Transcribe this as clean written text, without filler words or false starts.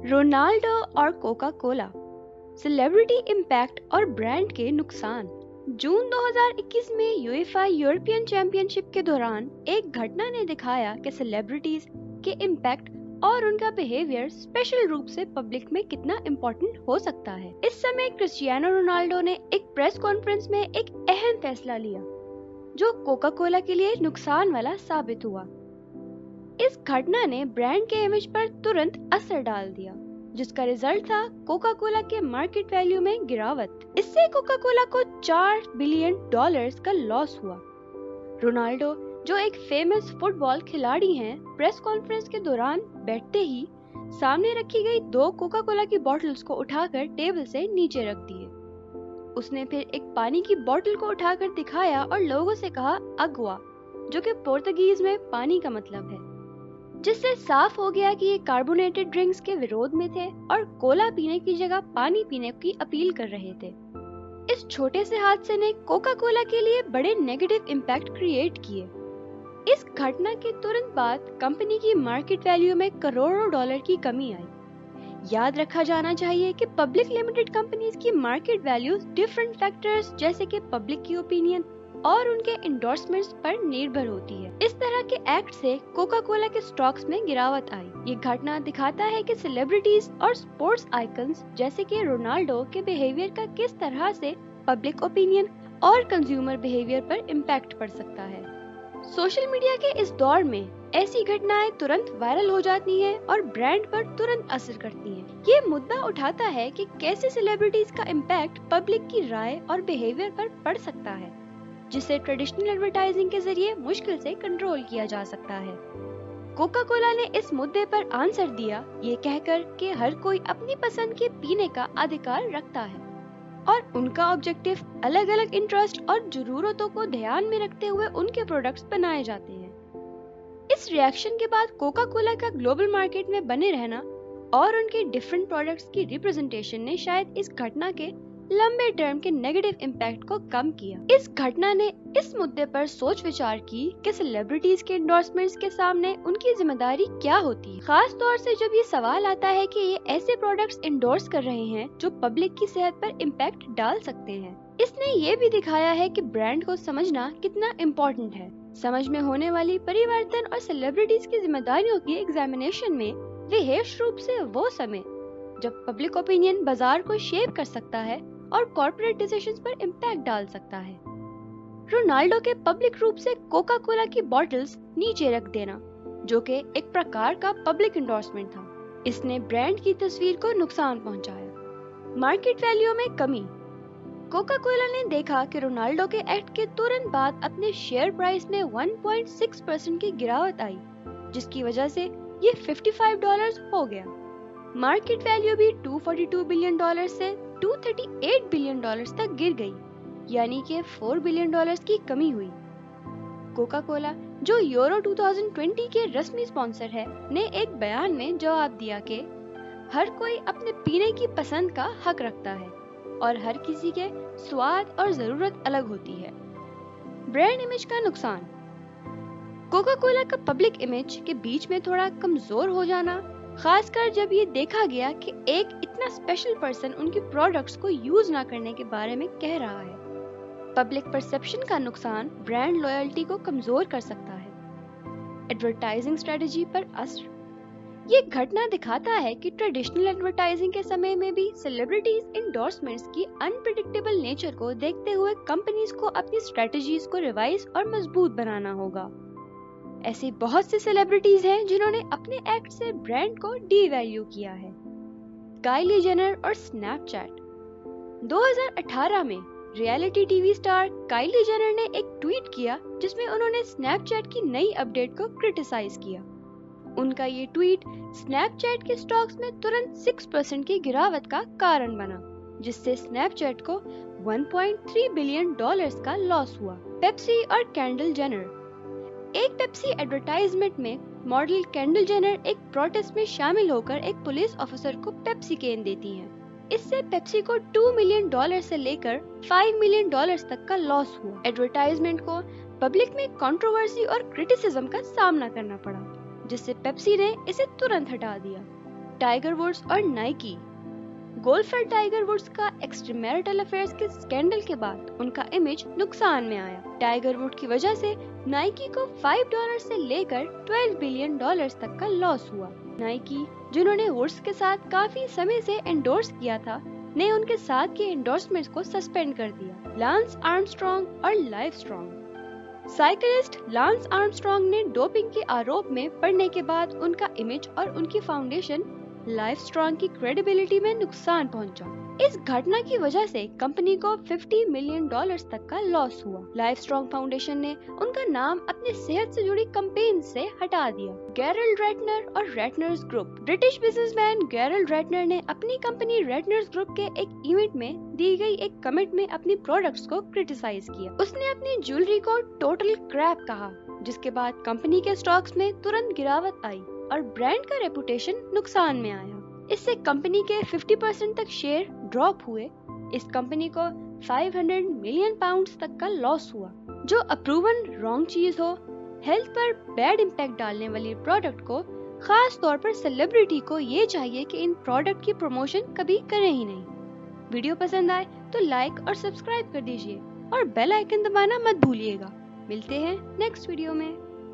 Ronaldo और Coca Cola, celebrity impact और brand के नुकसान। जून 2021 में यूएफा यूरोपियन चैंपियनशिप के दौरान एक घटना ने दिखाया कि सेलिब्रिटीज के इम्पैक्ट और उनका बिहेवियर स्पेशल रूप से पब्लिक में कितना इम्पोर्टेंट हो सकता है। इस समय क्रिस्टियानो रोनाल्डो ने एक प्रेस कॉन्फ्रेंस में एक अहम फैसला लिया जो कोका कोला के लिए नुकसान वाला साबित हुआ। इस घटना ने ब्रांड के इमेज पर तुरंत असर डाल दिया, जिसका रिजल्ट था कोका कोला के मार्केट वैल्यू में गिरावट। इससे कोका कोला को $4 बिलियन का लॉस हुआ। रोनाल्डो, जो एक फेमस फुटबॉल खिलाड़ी हैं, प्रेस कॉन्फ्रेंस के दौरान बैठते ही सामने रखी गई 2 कोका कोला की बोतल्स को उठाकर टेबल से नीचे रख दिए। उसने फिर एक पानी की बोतल को उठाकर दिखाया और लोगों से कहा अगवा, जो कि पुर्तगीज में पानी का मतलब है, जिससे साफ हो गया कि ये कार्बोनेटेड ड्रिंक्स के विरोध में थे और कोला पीने की जगह पानी पीने की अपील कर रहे थे। इस छोटे से हादसे ने कोका कोला के लिए बड़े नेगेटिव इम्पैक्ट क्रिएट किए। इस घटना के तुरंत बाद कंपनी की मार्केट वैल्यू में करोड़ों डॉलर की कमी आई। याद रखा जाना चाहिए कि पब्लिक लिमिटेड कंपनीज की मार्केट वैल्यूज डिफरेंट फैक्टर्स जैसे कि पब्लिक की ओपिनियन और उनके इंडोर्समेंट्स पर निर्भर होती है। इस तरह के एक्ट से कोका कोला के स्टॉक्स में गिरावट आई। ये घटना दिखाता है कि सेलिब्रिटीज और स्पोर्ट्स आइकन्स जैसे कि रोनाल्डो के बिहेवियर का किस तरह से पब्लिक ओपिनियन और कंज्यूमर बिहेवियर पर इम्पैक्ट पड़ सकता है। सोशल मीडिया के इस दौर में ऐसी घटनाएं तुरंत वायरल हो जाती हैं और ब्रांड पर तुरंत असर करती हैं। ये मुद्दा उठाता है कि कैसे सेलिब्रिटीज का इम्पैक्ट पब्लिक की राय और बिहेवियर पर पड़ सकता है, जिसे ट्रेडिशनल एडवर्टाइजिंग के जरिए मुश्किल से कंट्रोल किया जा सकता है। कोका कोला ने इस मुद्दे पर आंसर दिया, ये कहकर कि हर कोई अपनी पसंद के पीने का अधिकार रखता है और उनका ऑब्जेक्टिव अलग अलग इंटरेस्ट और जरूरतों को ध्यान में रखते हुए उनके प्रोडक्ट्स बनाए जाते हैं। इस रिएक्शन के बाद कोका कोला का ग्लोबल मार्केट में बने रहना और उनके डिफरेंट प्रोडक्ट्स की रिप्रेजेंटेशन ने शायद इस घटना के लंबे टर्म के नेगेटिव इम्पैक्ट को कम किया। इस घटना ने इस मुद्दे पर सोच विचार की कि सेलिब्रिटीज के एंडोर्समेंट्स के सामने उनकी जिम्मेदारी क्या होती है, खास तौर से जब ये सवाल आता है कि ये ऐसे प्रोडक्ट्स इंडोर्स कर रहे हैं जो पब्लिक की सेहत पर इम्पैक्ट डाल सकते हैं। इसने ये भी दिखाया है कि ब्रांड को समझना कितना इम्पोर्टेंट है। समझ में होने वाली परिवर्तन और सेलिब्रिटीज की जिम्मेदारियों की एग्जामिनेशन में विशेष रूप से वो समय जब पब्लिक ओपिनियन बाजार को शेप कर सकता है और कॉर्पोरेट डिसीजंस पर इम्पैक्ट डाल सकता है। रोनाल्डो के पब्लिक रूप से कोका कोला की बॉटल्स नीचे रख देना, जो कि एक प्रकार का पब्लिक एंडोर्समेंट था, इसने ब्रांड की तस्वीर को नुकसान पहुंचाया। मार्केट वैल्यू में कमी। कोका कोला ने देखा कि रोनाल्डो के एक्ट के तुरंत बाद अपने शेयर प्राइस में 1.6% की गिरावट आई, जिसकी वजह से ये $55 हो गया। मार्केट वैल्यू भी $242 बिलियन से $238 बिलियन तक गिर गई, यानी कि $4 बिलियन की कमी हुई। कोका कोला, जो यूरो 2020 के रस्मी स्पॉन्सर है, ने एक बयान में जवाब दिया कि हर कोई अपने पीने की पसंद का हक रखता है और हर किसी के स्वाद और जरूरत अलग होती है। ब्रांड इमेज का नुकसान। कोका कोला का पब्लिक इमेज के बीच में थोड़ा कमजोर हो जाना, खासकर जब ये देखा गया कि एक इतना स्पेशल पर्सन उनके प्रोडक्ट्स को यूज ना करने के बारे में कह रहा है। पब्लिक परसेप्शन का नुकसान ब्रांड लॉयल्टी को कमजोर कर सकता है। एडवर्टाइजिंग स्ट्रेटजी पर असर। ये घटना दिखाता है कि ट्रेडिशनल एडवर्टाइजिंग के समय में भी सेलिब्रिटीज एंडोर्समेंट्स की अनप्रेडिक्टेबल नेचर को देखते हुए कंपनीज को अपनी स्ट्रेटजीज को रिवाइज और मजबूत बनाना होगा। ऐसी बहुत सी सेलिब्रिटीज हैं जिन्होंने अपने एक्ट से ब्रांड को डीवैल्यू किया है। काइली जेनर और स्नैपचैट। 2018 में reality TV star Kylie Jenner ने एक ट्वीट किया जिसमें उन्होंने स्नैपचैट की नई अपडेट को क्रिटिसाइज किया। उनका ये ट्वीट स्नैपचैट के स्टॉक्स में तुरंत 6% की गिरावट का कारण बना, जिससे स्नैपचैट को $1.3 बिलियन का लॉस हुआ। पेप्सी और कैंडल जेनर। एक पेप्सी एडवर्टाइजमेंट में मॉडल कैंडल जेनर एक प्रोटेस्ट में शामिल होकर एक पुलिस ऑफिसर को पेप्सी कैन देती हैं। इससे पेप्सी को $2 मिलियन से लेकर $5 मिलियन तक का लॉस हुआ। एडवर्टाइजमेंट को पब्लिक में कंट्रोवर्सी और क्रिटिसिज्म का सामना करना पड़ा, जिससे पेप्सी ने इसे तुरंत हटा दिया। टाइगर वुड्स और नाइकी। गोल्फर टाइगर वुड्स का एक्स्ट्रामैरिटल अफेयर्स के स्कैंडल के बाद उनका इमेज नुकसान में आया। टाइगर वुड की वजह से नाइकी को $5 से लेकर $12 बिलियन तक का लॉस हुआ। नाइकी, जिन्होंने वुड्स के साथ काफी समय से एंडोर्स किया था, ने उनके साथ के एंडोर्समेंट्स को सस्पेंड कर दिया। लांस आर्मस्ट्रॉन्ग और लाइवस्ट्रॉन्ग। साइकिलिस्ट लांस आर्मस्ट्रॉन्ग ने डोपिंग के आरोप में पड़ने के बाद उनका इमेज और उनकी फाउंडेशन लाइवस्ट्रॉन्ग की क्रेडिबिलिटी में नुकसान पहुंचा। इस घटना की वजह से कंपनी को $50 मिलियन तक का लॉस हुआ। लाइवस्ट्रॉन्ग फाउंडेशन ने उनका नाम अपने सेहत से जुड़ी कैंपेन से हटा दिया। गैरल्ड रेटनर और रेटनर्स ग्रुप। ब्रिटिश बिजनेसमैन गैरल्ड रेटनर ने अपनी कंपनी रेटनर्स ग्रुप के एक इवेंट में दी गई एक कमेंट में अपनी प्रोडक्ट्स को क्रिटिसाइज किया। उसने अपनी ज्वेलरी को टोटल क्रैप कहा, जिसके बाद कंपनी के स्टॉक्स में तुरंत गिरावट आई और ब्रांड का रेपुटेशन नुकसान में आया। इससे कंपनी के 50% तक शेयर ड्रॉप हुए। इस कंपनी को £500 मिलियन तक का लॉस हुआ। जो अप्रूवन रॉन्ग चीज हो, हेल्थ पर बैड इम्पैक्ट डालने वाली प्रोडक्ट को, खास तौर पर सेलिब्रिटी को ये चाहिए कि इन प्रोडक्ट की प्रमोशन कभी करें ही नहीं। वीडियो पसंद आए तो लाइक और सब्सक्राइब कर दीजिए और बेल आइकन दबाना मत भूलिएगा। मिलते हैं नेक्स्ट वीडियो में।